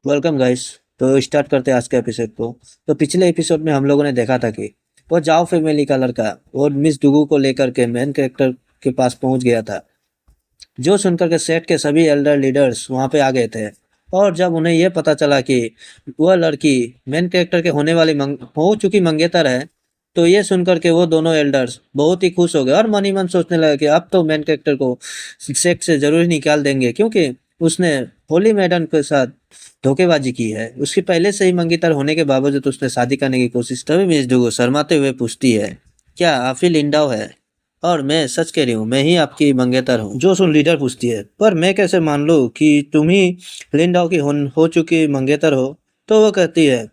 Welcome guys. तो start करते हैं आज के एपिसोड को। तो पिछले एपिसोड में हम लोगों ने देखा था कि वो जाओ फैमिली का लड़का और मिस डुगू को लेकर के मेन कैरेक्टर के पास पहुंच गया था। जो सुनकर के सेट के सभी एल्डर लीडर्स वहां पे आ गए थे। और जब उन्हें यह पता चला कि वह लड़की मेन कैरेक्टर के होने वाली हो चुकी मंगेतर है, तो ये सुनकर के वो दोनों एल्डर्स बहुत ही खुश हो गए और मन ही मन सोचने लगे कि अब तो मेन कैरेक्टर को सेट से जरूर ही निकाल देंगे, क्योंकि उसने होली मैडम के साथ धोखेबाजी की है। उसकी पहले से ही मंगेतर होने के बावजूद उसने शादी करने की कोशिश। तभी मिस डुगो शर्माते हुए पूछती है, क्या आप ही लिंडाओ है? और मैं सच कह रही हूँ, मैं ही आपकी मंगेतर हूँ। जो सुन लीडर पूछती है, पर मैं कैसे मान लूँ कि तुम ही लिंडाओ की हो चुकी मंगेतर हो? तो वो कहती है,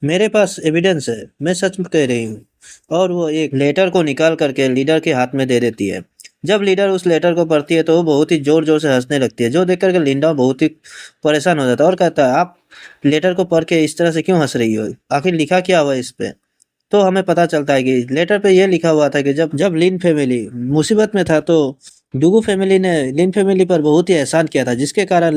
मेरे पास एविडेंस है, मैं सच कह रही हूँ। और वो एक लेटर को निकाल करके लीडर के हाथ में दे देती है। जब लीडर उस लेटर को पढ़ती है तो वो बहुत ही जोर जोर से हंसने लगती है, जो देख करके लिंडा बहुत ही परेशान हो जाता है और कहता है, आप लेटर को पढ़ के इस तरह से क्यों हंस रही हो? आखिर लिखा क्या हुआ इस पे? तो हमें पता चलता है कि लेटर पे ये लिखा हुआ था कि जब जब लिन फैमिली मुसीबत में था, तो डुगू फैमिली ने लिन फैमिली पर बहुत ही एहसान किया था, जिसके कारण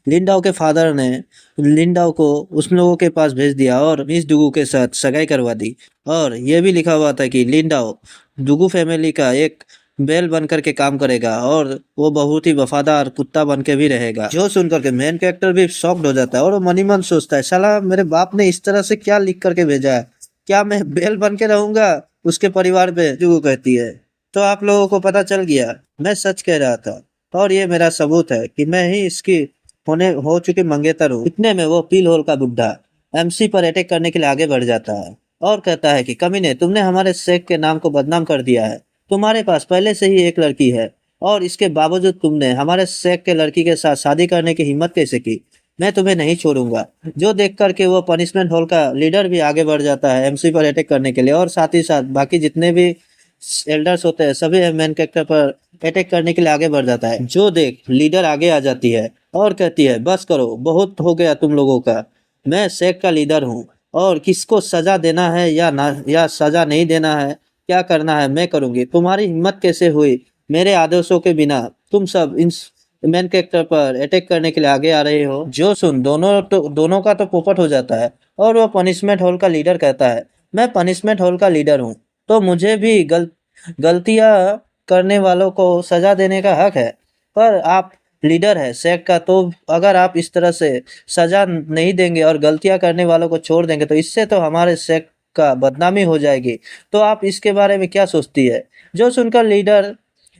लिंडाओ के फादर ने लिंडाओ को उस लोगों के पास भेज दिया और मिस डुगू के साथ सगाई करवा दी। और ये भी लिखा हुआ था कि लिंडाओ डुगू फैमिली का एक बैल बन करके काम करेगा और वो बहुत ही वफादार कुत्ता बन के भी रहेगा। जो सुनकर के मेन कैरेक्टर भी शॉक्ड हो जाता है और वो मनी मन सोचता है, साला मेरे बाप ने इस तरह से क्या लिख करके भेजा है? क्या मैं बेल बन के रहूंगा उसके परिवार पे? जो वो कहती है, तो आप लोगों को पता चल गया, मैं सच कह रहा था और ये मेरा सबूत है कि मैं ही इसकी हो चुकी मंगेतर हूँ। इतने में वो पील होल का बुड्ढा एमसी पर अटैक करने के लिए आगे बढ़ जाता है और कहता है कि कमीने, तुमने हमारे शेख के नाम को बदनाम कर दिया है। तुम्हारे पास पहले से ही एक लड़की है और इसके बावजूद तुमने हमारे शेख के लड़की के साथ शादी करने की हिम्मत कैसे की? मैं तुम्हें नहीं छोड़ूंगा। जो देख करके वो पनिशमेंट हॉल का लीडर भी आगे बढ़ जाता है एमसी पर अटैक करने के लिए, और साथ ही साथ बाकी जितने भी एल्डर्स होते हैं सभी मेन कैरेक्टर पर अटैक करने के लिए आगे बढ़ जाता है। जो देख लीडर आगे आ जाती है और कहती है, बस करो, बहुत हो गया तुम लोगों का। मैं शेख का लीडर हूँ और किसको सजा देना है या ना या सजा नहीं देना है, क्या करना है मैं करूंगी। तुम्हारी हिम्मत कैसे हुई मेरे आदेशों के बिना तुम सब इन मेन कैरेक्टर पर अटैक करने के लिए आगे आ रहे हो? जो सुन दोनों का तो पोपट हो जाता है और वो पनिशमेंट हॉल का लीडर कहता है, मैं पनिशमेंट हॉल का लीडर हूँ तो मुझे भी गलतियां करने वालों को सजा देने का हक है। पर आप लीडर है शेख का, तो अगर आप इस तरह से सजा नहीं देंगे और गलतियां करने वालों को छोड़ देंगे तो इससे तो हमारे शेख का बदनामी हो जाएगी। तो आप इसके बारे में क्या सोचती है? जो सुनकर लीडर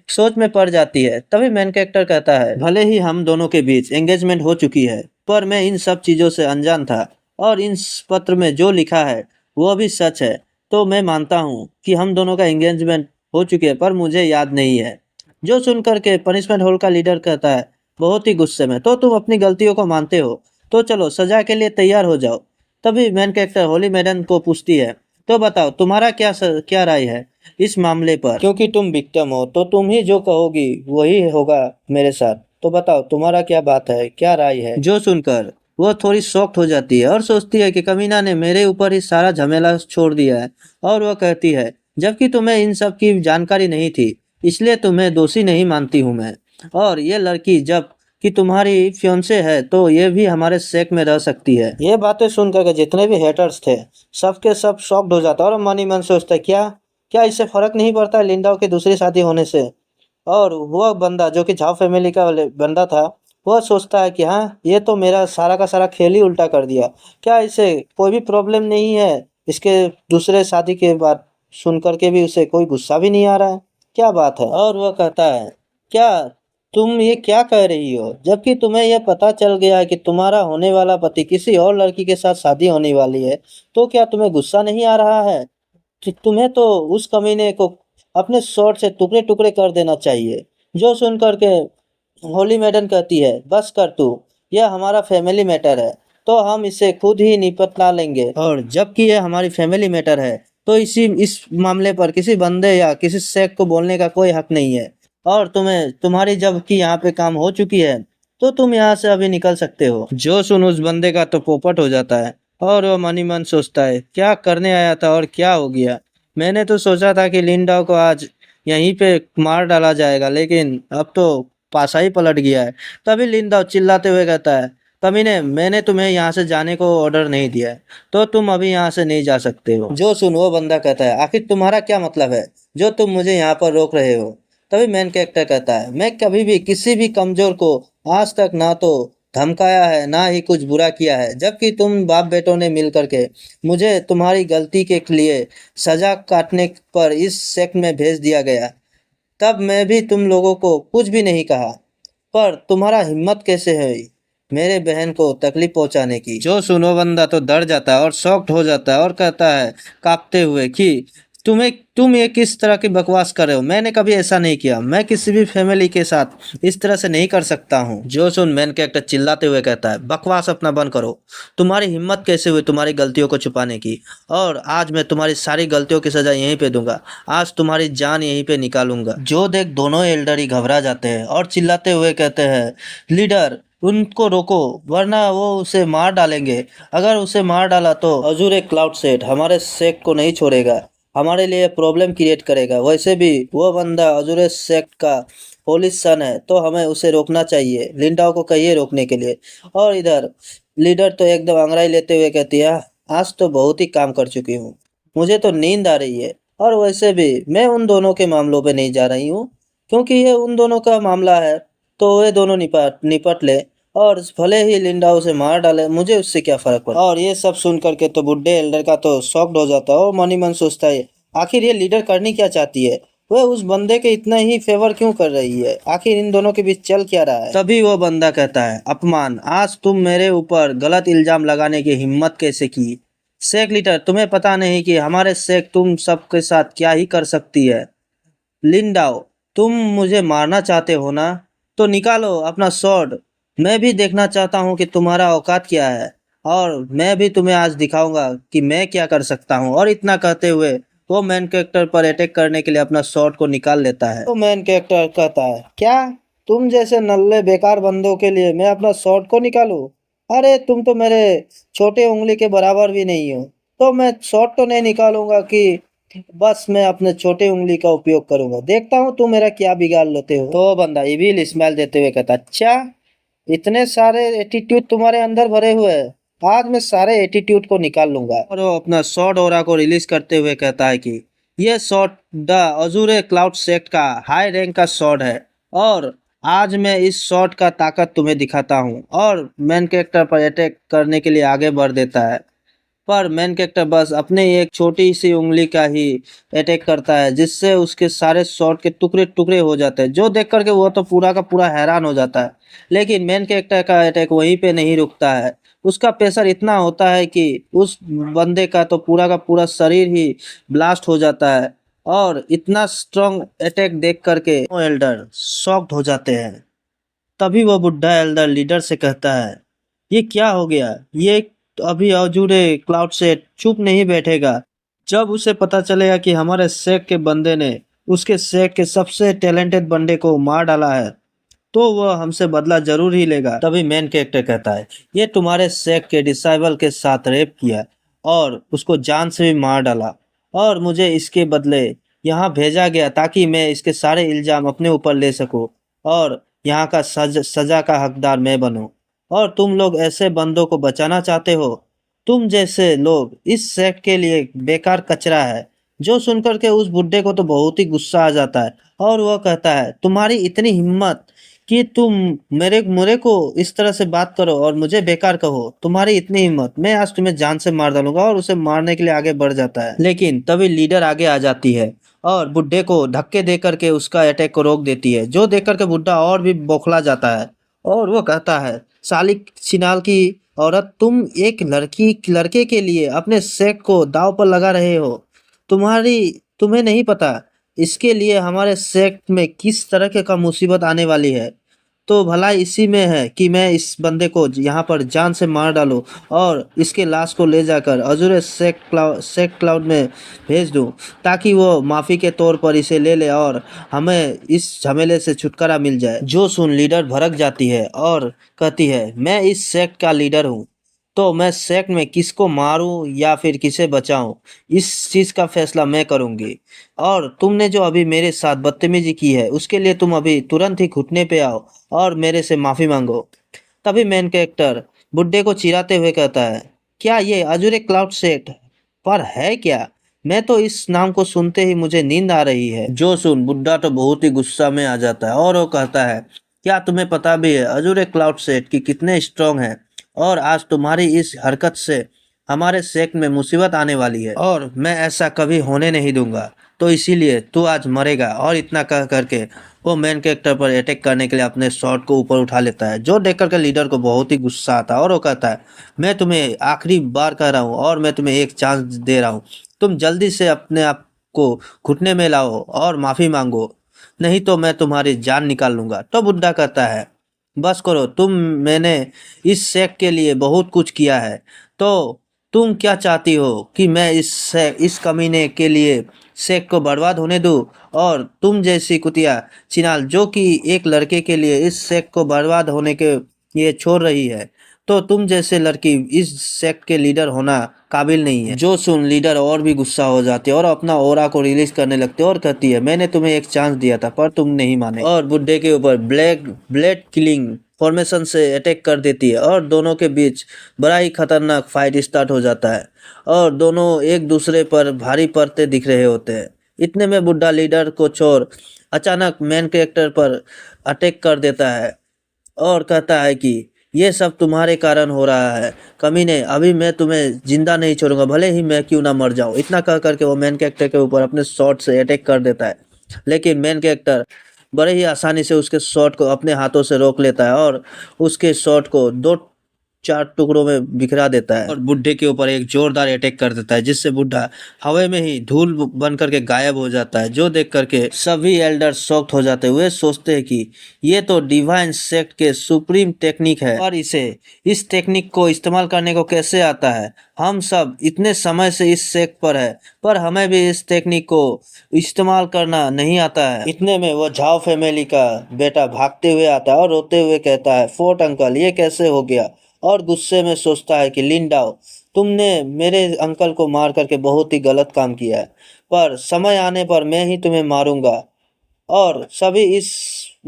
सोच में पड़ जाती है। तभी मेन कैरेक्टर कहता है, भले ही हम दोनों के बीच एंगेजमेंट हो चुकी है, पर मैं इन सब चीजों से अनजान था और इन पत्र में जो लिखा है वो भी सच है। तो मैं मानता हूँ कि हम दोनों का एंगेजमेंट हो चुकी है, पर मुझे याद नहीं है। जो सुनकर के पनिशमेंट हॉल का लीडर कहता है बहुत ही गुस्से में, तो तुम अपनी गलतियों को मानते हो तो चलो सजा के लिए तैयार हो जाओ। तभी मेन कैरेक्टर होली मैडम को पूछती है, तो बताओ तुम्हारा क्या राय है इस मामले पर? क्योंकि तुम विक्टिम हो तो तुम ही जो कहोगी वही होगा मेरे साथ। तो बताओ तुम्हारा क्या बात है, क्या राय है? जो सुनकर वो थोड़ी शॉक्ड हो जाती है और सोचती है कि कमीना ने मेरे ऊपर ही सारा झमेला छोड़ दिया है। और वह कहती है, जबकि तुम्हें इन सब की जानकारी नहीं थी इसलिए तुम्हें दोषी नहीं मानती हूँ मैं। और ये लड़की जब कि तुम्हारी फियोंसे है तो ये भी हमारे शेक में रह सकती है। ये बातें सुनकर के जितने भी हेटर्स थे सबके सब शॉक्ड हो जाता है और मन ही मन सोचता है, क्या क्या इससे फर्क नहीं पड़ता लिंडाओ की दूसरी शादी होने से? और वह बंदा जो कि झाओ फैमिली का बंदा था, वह सोचता है कि हाँ, ये तो मेरा सारा का सारा खेल ही उल्टा कर दिया। क्या इसे कोई भी प्रॉब्लम नहीं है इसके दूसरे शादी के बाद? सुन करके भी उसे कोई गुस्सा भी नहीं आ रहा है, क्या बात है? और वह कहता है, क्या तुम ये क्या कह रही हो? जबकि तुम्हें यह पता चल गया है कि तुम्हारा होने वाला पति किसी और लड़की के साथ शादी होने वाली है, तो क्या तुम्हें गुस्सा नहीं आ रहा है? तुम्हें तो उस कमीने को अपने शॉट से टुकड़े टुकड़े कर देना चाहिए। जो सुन करके होली मैडम कहती है, बस कर तू, यह हमारा फैमिली मैटर है तो हम इसे खुद ही निपटा लेंगे। और जबकि यह हमारी फैमिली मैटर है तो इस मामले पर किसी बंदे या किसी शेख को बोलने का कोई हक नहीं है। और तुम्हारी जबकि यहाँ पे काम हो चुकी है तो तुम यहाँ से अभी निकल सकते हो। जो सुन उस बंदे का तो पोपट हो जाता है और वो मन ही मन सोचता है, क्या करने आया था और क्या हो गया? मैंने तो सोचा था कि लिंडा को आज यहीं पे मार डाला जाएगा, लेकिन अब तो पासा ही पलट गया है। तभी लिंडा चिल्लाते हुए कहता है, तभी ने मैंने तुम्हें यहाँ से जाने को ऑर्डर नहीं दिया है, तो तुम अभी यहाँ से नहीं जा सकते हो। जो सुन वो बंदा कहता है, आखिर तुम्हारा क्या मतलब है जो तुम मुझे यहाँ पर रोक रहे हो। तभी मेन कैरेक्टर कहता है, मैं कभी भी किसी भी कमजोर को आज तक ना तो धमकाया है ना ही कुछ बुरा किया है, जबकि तुम बाप बेटों ने मिल करके मुझे तुम्हारी गलती के लिए सजा काटने पर इस सेक्ट में भेज दिया गया। तब मैं भी तुम लोगों को कुछ भी नहीं कहा, पर तुम्हारा हिम्मत कैसे है मेरे बहन को तकलीफ पहुंचाने की। जो सुनो बंदा तो डर जाता है और शॉक्ड हो जाता है और कहता है कांपते हुए कि तुम ये किस तरह की बकवास कर रहे हो, मैंने कभी ऐसा नहीं किया, मैं किसी भी फैमिली के साथ इस तरह से नहीं कर सकता हूँ। जो सुन मेन कैरेक्टर चिल्लाते हुए कहता है, बकवास अपना बंद करो, तुम्हारी हिम्मत कैसे हुई तुम्हारी गलतियों को छुपाने की, और आज मैं तुम्हारी सारी गलतियों की सजा यहीं पे दूंगा, आज तुम्हारी जान यहीं पे निकालूंगा। जो देख दोनों एल्डर ही घबरा जाते हैं और चिल्लाते हुए कहते हैं, लीडर उनको रोको वरना वो उसे मार डालेंगे, अगर उसे मार डाला तो अजूरे क्लाउड सेट हमारे सेक्ट को नहीं छोड़ेगा, हमारे लिए प्रॉब्लम क्रिएट करेगा। वैसे भी वो बंदा अजूरे सेक्ट का पुलिस सन है, तो हमें उसे रोकना चाहिए, लिंडाओ को कहिए रोकने के लिए। और इधर लीडर तो एकदम अंगड़ाई लेते हुए कहती है, आज तो बहुत ही काम कर चुकी हूँ, मुझे तो नींद आ रही है, और वैसे भी मैं उन दोनों के मामलों पे नहीं जा रही हूँ, क्योंकि ये उन दोनों का मामला है, तो वे दोनों निपट ले, और भले ही लिंडा उसे मार डाले, मुझे उससे क्या फर्क पड़ा। और ये सब सुन करके तो बुड्ढे एल्डर का तो शॉक्ड हो जाता है और मन ही मन सोचता है, आखिर ये लीडर करनी क्या चाहती है, वह उस बंदे के इतना ही फेवर क्यों कर रही है, आखिर इन दोनों के बीच चल क्या रहा है। तभी वो बंदा कहता है, अपमान, आज तुम मेरे ऊपर गलत इल्जाम लगाने की हिम्मत कैसे की। शेख लीडर, तुम्हें पता नहीं कि हमारे शेख तुम सबके साथ क्या ही कर सकती है। लिंडाओ, तुम मुझे मारना चाहते हो ना, तो निकालो अपना स्वॉर्ड, मैं भी देखना चाहता हूँ कि तुम्हारा औकात क्या है, और मैं भी तुम्हें आज दिखाऊंगा कि मैं क्या कर सकता हूँ। और इतना कहते हुए वो मेन कैरेक्टर पर अटैक करने के लिए अपना स्वॉर्ड को निकाल लेता है। तो मेन कैरेक्टर कहता है, क्या तुम जैसे नल्ले बेकार बंदों के लिए मैं अपना स्वॉर्ड को निकालूं? अरे तुम तो मेरे छोटे उंगली के बराबर भी नहीं हो, तो मैं स्वॉर्ड तो नहीं निकालूंगा कि बस मैं अपने छोटे उंगली का उपयोग करूंगा, देखता हूँ तुम मेरा क्या बिगाड़ लेते हो। तो बंदा इविल स्माइल देते हुए कहता, अच्छा इतने सारे एटीट्यूड तुम्हारे अंदर भरे हुए हैं, आज मैं सारे एटीट्यूड को निकाल लूंगा। और वो अपना शॉर्ट ओरा को रिलीज करते हुए कहता है कि ये शॉर्ट द अजूरे क्लाउड सेक्ट का हाई रैंक का शॉर्ट है, और आज मैं इस शॉर्ट का ताकत तुम्हें दिखाता हूँ। और मेन कैरेक्टर पर अटैक करने के लिए आगे बढ़ देता है, पर मेन कैरेक्टर बस अपने एक छोटी सी उंगली का ही अटैक करता है, जिससे उसके सारे शॉट के टुकड़े टुकड़े हो जाते हैं। जो देख करके वो तो पूरा का पूरा हैरान हो जाता है, लेकिन मेन कैरेक्टर का अटैक वहीं पे नहीं रुकता है, उसका प्रेशर इतना होता है कि उस बंदे का तो पूरा का पूरा शरीर ही ब्लास्ट हो जाता है। और इतना स्ट्रॉन्ग अटैक देख करके वो एल्डर शॉक्ड हो जाते हैं। तभी वो बुढ़ा एल्डर लीडर से कहता है, ये क्या हो गया, ये अभी अजूरे क्लाउड से चुप नहीं बैठेगा, जब उसे पता चलेगा कि हमारे शेख के बंदे ने उसके शेख के सबसे टैलेंटेड बंदे को मार डाला है, तो वह हमसे बदला जरूर ही लेगा। तभी मेन कैरेक्टर कहता है, ये तुम्हारे शेख के डिसाइबल के साथ रेप किया और उसको जान से भी मार डाला, और मुझे इसके बदले यहाँ भेजा गया ताकि मैं इसके सारे इल्जाम अपने ऊपर ले सकूं, और यहाँ का सजा का हकदार मैं बनूं। और तुम लोग ऐसे बंदों को बचाना चाहते हो, तुम जैसे लोग इस सेक्ट के लिए बेकार कचरा है। जो सुनकर के उस बुड्ढे को तो बहुत ही गुस्सा आ जाता है, और वह कहता है, तुम्हारी इतनी हिम्मत कि तुम मेरे मुरे को इस तरह से बात करो और मुझे बेकार कहो, तुम्हारी इतनी हिम्मत, मैं आज तुम्हें जान से मार डालूंगा। और उसे मारने के लिए आगे बढ़ जाता है, लेकिन तभी लीडर आगे आ जाती है और बुड्ढे को धक्के दे करके उसका अटैक को रोक देती है। जो देख करके बुड्ढा और भी बौखला जाता है, और वो कहता है, साली छिनाल की औरत, तुम एक लड़के के लिए अपने सेक्ट को दांव पर लगा रहे हो, तुम्हें नहीं पता इसके लिए हमारे सेक्ट में किस तरह के का मुसीबत आने वाली है। तो भला इसी में है कि मैं इस बंदे को यहाँ पर जान से मार डालूं और इसके लाश को ले जाकर अजूरे सेक्ट क्लाउड में भेज दूं, ताकि वो माफी के तौर पर इसे ले ले और हमें इस झमेले से छुटकारा मिल जाए। जो सुन लीडर भड़क जाती है और कहती है, मैं इस सेक्ट का लीडर हूँ, तो मैं सेक्ट में किसको मारूं या फिर किसे बचाऊं, इस चीज का फैसला मैं करूंगी। और तुमने जो अभी मेरे साथ बदतमीजी की है, उसके लिए तुम अभी तुरंत ही घुटने पे आओ और मेरे से माफी मांगो। तभी मेन कैरेक्टर बुड्ढे को चिढ़ाते हुए कहता है, क्या ये अजूरे क्लाउड सेट पर है क्या? मैं तो इस नाम को सुनते ही मुझे नींद आ रही है। जो सुन बुड्ढा तो बहुत ही गुस्सा में आ जाता है और वो कहता है, क्या तुम्हें पता भी है अजूरे क्लाउड सेट की कितने स्ट्रांग है? और आज तुम्हारी इस हरकत से हमारे सेक्ट में मुसीबत आने वाली है और मैं ऐसा कभी होने नहीं दूंगा। तो इसीलिए तू आज मरेगा। और इतना कह करके वो मेन कैरेक्टर पर अटैक करने के लिए अपने शॉट को ऊपर उठा लेता है, जो देख करके लीडर को बहुत ही गुस्सा आता है और वो कहता है, मैं तुम्हें आखिरी बार कह रहा हूँ और मैं तुम्हें एक चांस दे रहा हूँ, तुम जल्दी से अपने आप को घुटने में लाओ और माफी मांगो, नहीं तो मैं तुम्हारी जान निकाल लूंगा। तो बुड्ढा कहता है, बस करो तुम, मैंने इस सेक्ट के लिए बहुत कुछ किया है, तो तुम क्या चाहती हो कि मैं इस कमीने के लिए सेक्ट को बर्बाद होने दूं? और तुम जैसी कुतिया चिनाल जो कि एक लड़के के लिए इस सेक्ट को बर्बाद होने के लिए छोड़ रही है, तो तुम जैसे लड़की इस सेक्ट के लीडर होना काबिल नहीं है। जो सुन लीडर और भी गुस्सा हो जाती है और अपना ओरा को रिलीज करने लगती है और कहती है, मैंने तुम्हें एक चांस दिया था पर तुम नहीं माने। और बुड्ढे के ऊपर ब्लेड किलिंग फॉर्मेशन से अटैक कर देती है और दोनों के बीच बड़ा ही खतरनाक फाइट स्टार्ट हो जाता है और दोनों एक दूसरे पर भारी पड़ते दिख रहे होते हैं। इतने में बुड्ढा लीडर को छोड़ अचानक मेन कैरेक्टर पर अटैक कर देता है और कहता है कि ये सब तुम्हारे कारण हो रहा है कमीने, अभी मैं तुम्हें जिंदा नहीं छोड़ूंगा भले ही मैं क्यों ना मर जाऊं। इतना कह करके वो मेन कैरेक्टर के ऊपर अपने शॉट से अटैक कर देता है, लेकिन मेन कैरेक्टर बड़े ही आसानी से उसके शॉट को अपने हाथों से रोक लेता है और उसके शॉट को दो चार टुकड़ों में बिखरा देता है और बुड्ढे के ऊपर एक जोरदार अटैक कर देता है, जिससे बुड्ढा हवा में ही धूल बन करके गायब हो जाता है। जो देख करके सभी एल्डर शॉक्ड हो जाते हुए सोचते हैं कि ये तो डिवाइन सेक्ट के सुप्रीम टेक्निक है और इस टेक्निक को इस्तेमाल करने को कैसे आता है? हम सब इतने समय से इस सेक्ट पर है पर हमें भी इस टेक्निक को इस्तेमाल करना नहीं आता है। इतने में वो झाओ फैमिली का बेटा भागते हुए आता है और रोते हुए कहता है, फोर्ट अंकल ये कैसे हो गया? और गुस्से में सोचता है कि लिंडाओ, तुमने मेरे अंकल को मार करके बहुत ही गलत काम किया है, पर समय आने पर मैं ही तुम्हें मारूंगा। और सभी इस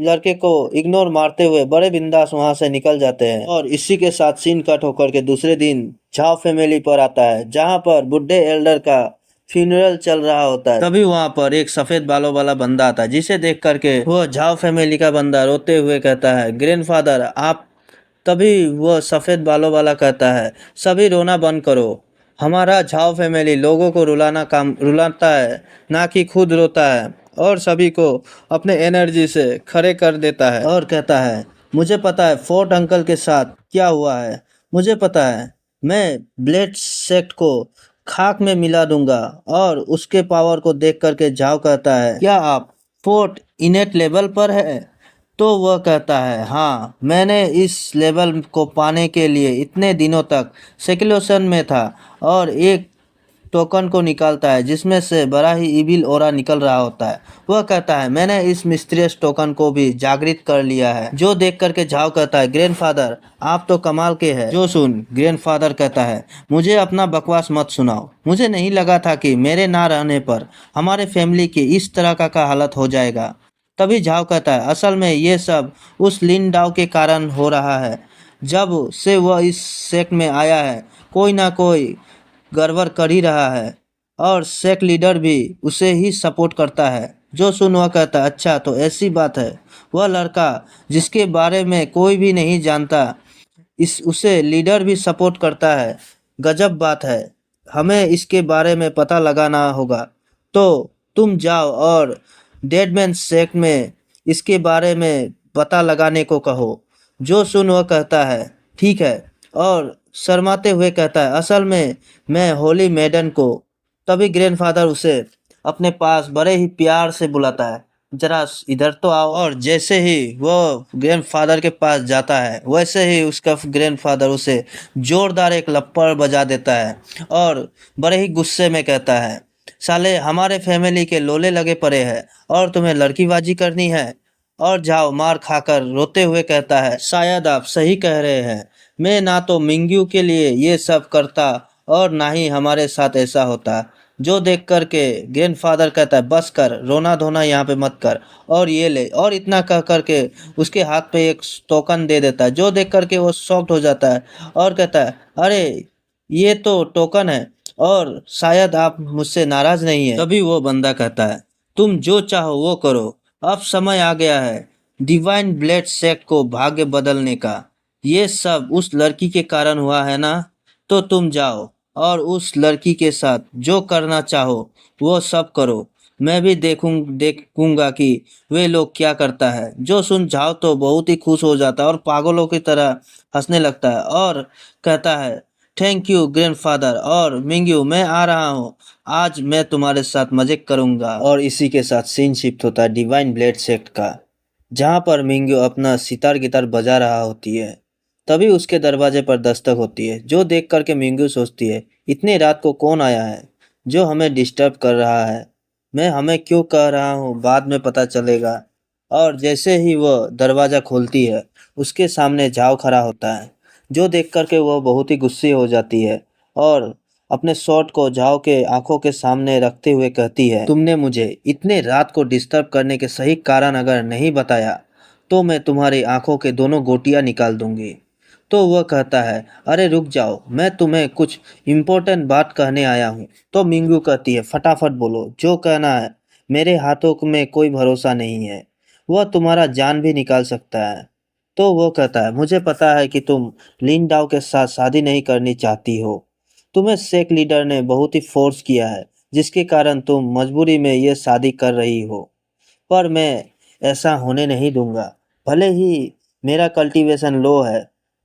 लड़के को इग्नोर मारते हुए बड़े बिंदास वहां से निकल जाते हैं और इसी के साथ सीन कट होकर के दूसरे दिन झाओ फैमिली पर आता है, जहां पर बुड्ढे एल्डर का फ्यूनरल चल रहा होता है। तभी वहां पर एक सफेद बालों वाला बंदा आता है, जिसे देख करके वो झाओ फैमिली का बंदा रोते हुए कहता है, ग्रैंडफादर आप। तभी वह सफ़ेद बालों वाला कहता है, सभी रोना बंद करो, हमारा झाओ फैमिली लोगों को रुलाता है, ना कि खुद रोता है और सभी को अपने एनर्जी से खड़े कर देता है और कहता है, मुझे पता है फोर्ट अंकल के साथ क्या हुआ है, मुझे पता है, मैं ब्लेड सेक्ट को खाक में मिला दूंगा। और उसके पावर को देख करके झाओ कहता है, क्या आप फोर्ट इनेट लेवल पर है? तो वह कहता है, हाँ, मैंने इस लेवल को पाने के लिए इतने दिनों तक सेक्युलेशन में था। और एक टोकन को निकालता है जिसमें से बड़ा ही इविल ओरा निकल रहा होता है। वह कहता है, मैंने इस मिस्टीरियस टोकन को भी जागृत कर लिया है। जो देख करके झाओ कहता है, ग्रैंडफादर आप तो कमाल के हैं। जो सुन ग्रैंडफादर कहता है, मुझे अपना बकवास मत सुनाओ, मुझे नहीं लगा था कि मेरे ना रहने पर हमारे फैमिली की इस तरह का हालत हो जाएगा। तभी झाओ कहता है, असल में ये सब उस लिंडाओ के कारण हो रहा है। जब से वह इस सेक्ट में आया है कोई ना कोई गड़बड़ कर ही रहा है और सेक्ट लीडर भी उसे ही सपोर्ट करता है। जो सुन वह कहता है, अच्छा तो ऐसी बात है। वह लड़का जिसके बारे में कोई भी नहीं जानता उसे लीडर भी सपोर्ट करता है, गजब बात है, हमें इसके बारे में पता लगाना होगा। तो तुम जाओ और डेडमैन सेक्ट में इसके बारे में पता लगाने को कहो। जो सुन वह कहता है, ठीक है, और शर्माते हुए कहता है, असल में मैं होली मैडन को। तभी ग्रैंडफादर उसे अपने पास बड़े ही प्यार से बुलाता है, जरा इधर तो आओ। और जैसे ही वो ग्रैंडफादर के पास जाता है वैसे ही उसका ग्रैंडफादर उसे जोरदार एक लप्पड़ बजा देता है और बड़े ही गुस्से में कहता है, साले हमारे फैमिली के लोले लगे पड़े हैं और तुम्हें लड़कीबाजी करनी है? और जाओ मार खाकर रोते हुए कहता है, शायद आप सही कह रहे हैं, मैं ना तो मिंग्यू के लिए ये सब करता और ना ही हमारे साथ ऐसा होता। जो देख कर के ग्रैंडफादर कहता है बस कर, रोना धोना यहाँ पे मत कर, और ये ले, और इतना कह कर के उसके हाथ पे एक टोकन दे देता है। जो देख कर के वो शॉक्ड हो जाता है और कहता है अरे ये तो टोकन है, और शायद आप मुझसे नाराज नहीं है। तभी वो बंदा कहता है तुम जो चाहो वो करो, अब समय आ गया है डिवाइन ब्लेड सेक्ट को भाग्य बदलने का। ये सब उस लड़की के कारण हुआ है ना, तो तुम जाओ और उस लड़की के साथ जो करना चाहो वो सब करो। मैं भी देखूंगा कि वे लोग क्या करता है। जो सुन जाओ तो बहुत ही खुश हो जाता है और पागलों की तरह हंसने लगता है और कहता है थैंक यू ग्रैंडफादर, और मिंग्यू मैं आ रहा हूँ, आज मैं तुम्हारे साथ मजे करूंगा। और इसी के साथ सीन शिफ्ट होता है डिवाइन ब्लेड सेक्ट का, जहाँ पर मिंग्यू अपना सितार गिटार बजा रहा होती है। तभी उसके दरवाजे पर दस्तक होती है। जो देख कर के मिंग्यू सोचती है इतनी रात को कौन आया है जो हमें डिस्टर्ब कर रहा है। मैं हमें क्यों कह रहा हूँ बाद में पता चलेगा। और जैसे ही वह दरवाज़ा खोलती है उसके सामने झाव खड़ा होता है। जो देख कर के वह बहुत ही गुस्से हो जाती है और अपने शॉट को झाव के आंखों के सामने रखते हुए कहती है तुमने मुझे इतने रात को डिस्टर्ब करने के सही कारण अगर नहीं बताया तो मैं तुम्हारी आंखों के दोनों गोटियां निकाल दूंगी। तो वह कहता है अरे रुक जाओ, मैं तुम्हें कुछ इम्पोर्टेंट बात कहने आया हूँ। तो मिंगू कहती है फटाफट बोलो जो कहना है, मेरे हाथों में कोई भरोसा नहीं है, वह तुम्हारा जान भी निकाल सकता है। तो वो कहता है मुझे पता है कि तुम लिन डाओ के साथ शादी नहीं करनी चाहती हो। तुम्हें शेख लीडर ने बहुत ही फोर्स किया है जिसके कारण तुम मजबूरी में ये शादी कर रही हो, पर मैं ऐसा होने नहीं दूंगा। भले ही मेरा कल्टीवेशन लो है,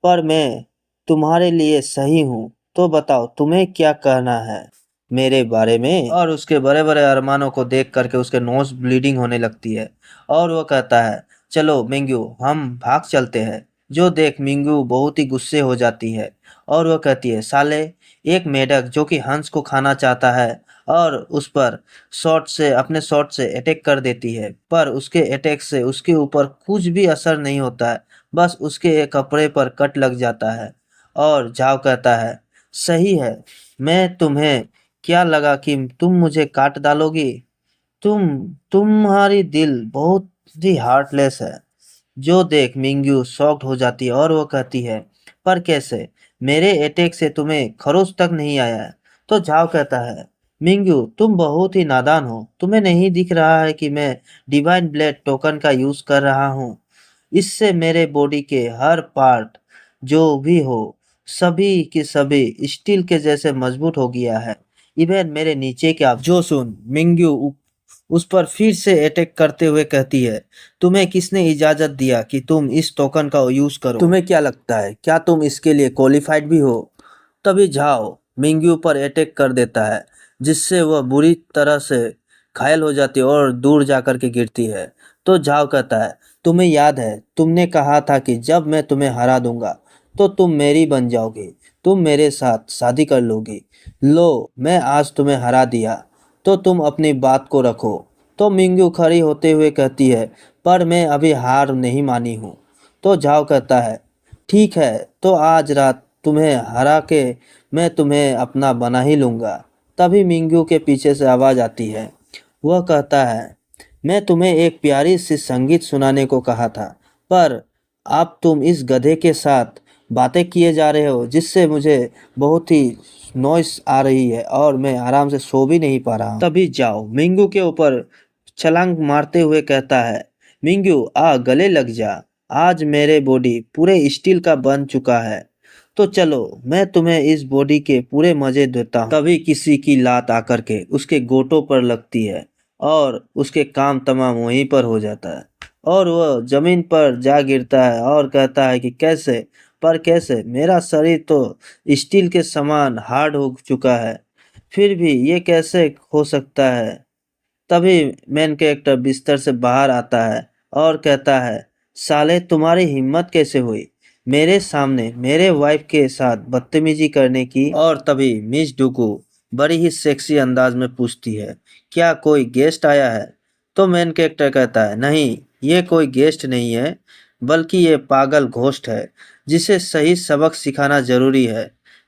पर मैं तुम्हारे लिए सही हूँ। तो बताओ तुम्हें क्या कहना है मेरे बारे में। और उसके बड़े बड़े अरमानों को देख करके उसके नोज ब्लीडिंग होने लगती है और वो कहता है चलो मिंगू हम भाग चलते हैं। जो देख मिंगू बहुत ही गुस्से हो जाती है और वो कहती है साले, एक मेढक जो कि हंस को खाना चाहता है और उस पर अपने शॉट से अटैक कर देती है, पर उसके अटैक से उसके ऊपर कुछ भी असर नहीं होता है, बस उसके एक कपड़े पर कट लग जाता है। और झाव कहता है सही है, मैं तुम्हें क्या लगा कि तुम मुझे काट डालोगी। तुम्हारी दिल बहुत ही हार्टलेस है। जो देख मिंग्यू शॉक्ड हो जाती है और वो कहती है पर कैसे, मेरे अटैक से तुम्हें खरोच तक नहीं आया है। तो झाव कहता है मिंग्यू तुम बहुत ही नादान हो, तुम्हें नहीं दिख रहा है कि मैं डिवाइन ब्लेड टोकन का यूज कर रहा हूँ। इससे मेरे बॉडी के हर पार्ट जो भी हो सभी के सभी स्टील के जैसे मजबूत हो गया है। इवन मेरे नीचे क्या जो सुन मिंग्यू उस पर फिर से अटैक करते हुए कहती है तुम्हें किसने इजाजत दिया कि तुम इस टोकन का यूज करो। तुम्हें क्या लगता है क्या तुम इसके लिए क्वालिफाइड भी हो। तभी झाओ मिंग्यू पर अटैक कर देता है जिससे वह बुरी तरह से घायल हो जाती है और दूर जाकर के गिरती है। तो झाओ कहता है तुम्हें याद है तुमने कहा था कि जब मैं तुम्हें हरा दूंगा तो तुम मेरी बन जाओगी, तुम मेरे साथ शादी कर लोगी। लो मैं आज तुम्हें हरा दिया तो तुम अपनी बात को रखो। तो मिंगू खड़ी होते हुए कहती है पर मैं अभी हार नहीं मानी हूँ। तो झाओ कहता है ठीक है, तो आज रात तुम्हें हरा के मैं तुम्हें अपना बना ही लूँगा। तभी मिंगू के पीछे से आवाज़ आती है। वह कहता है मैं तुम्हें एक प्यारी सी संगीत सुनाने को कहा था, पर अब तुम इस गधे के साथ बातें किए जा रहे हो जिससे मुझे बहुत ही नॉइस आ रही है और मैं आराम से सो भी नहीं पा रहा हूँ। तभी जाओ मिंगू के ऊपर छलांग मारते हुए कहता है मिंगू आ गले लग जा, आज मेरे बॉडी पूरे स्टील का बन चुका है, तो चलो मैं तुम्हें इस बॉडी के पूरे मजे देता हूँ। तभी किसी की लात आकर के उसके गोटों पर लगती है और उसके काम तमाम वहीं पर हो जाता है और वह जमीन पर जा गिरता है और कहता है कि कैसे, पर कैसे, मेरा शरीर तो स्टील के समान हार्ड हो चुका है, फिर भी ये कैसे हो सकता है। तभी मेन कैरेक्टर बिस्तर से बाहर आता है और कहता है साले तुम्हारी हिम्मत कैसे हुई मेरे सामने मेरे वाइफ के साथ बदतमीजी करने की। और तभी मिस डुगू बड़ी ही सेक्सी अंदाज में पूछती है क्या कोई गेस्ट आया है। तो मेन कैरेक्टर कहता है नहीं, ये कोई गेस्ट नहीं है, बल्कि ये पागल घोस्ट है जिसे सही सबक सिखाना जरूरी है।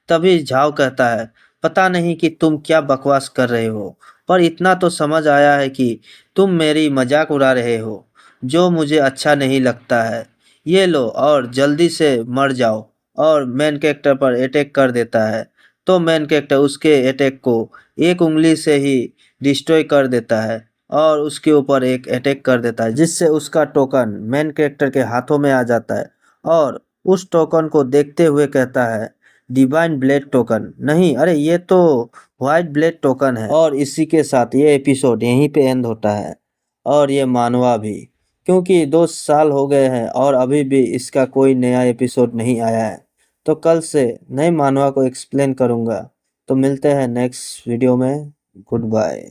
तभी झाव कहता है पता नहीं कि तुम क्या बकवास कर रहे हो, पर इतना तो समझ आया है कि तुम मेरी मजाक उड़ा रहे हो, जो मुझे अच्छा नहीं लगता है। ये लो और जल्दी से मर जाओ। और मेन कैरेक्टर पर अटैक कर देता है। तो मेन कैरेक्टर उसके अटैक को एक उंगली से ही डिस्ट्रॉय कर देता है और उसके ऊपर एक अटैक कर देता है, जिससे उसका टोकन मेन कैरेक्टर के हाथों में आ जाता है और उस टोकन को देखते हुए कहता है डिवाइन ब्लेड टोकन नहीं, अरे ये तो व्हाइट ब्लेड टोकन है। और इसी के साथ ये एपिसोड यहीं पे एंड होता है और ये मानवा भी, क्योंकि 2 साल हो गए हैं और अभी भी इसका कोई नया एपिसोड नहीं आया है। तो कल से नए मानवा को एक्सप्लेन करूँगा। तो मिलते हैं नेक्स्ट वीडियो में। Good bye.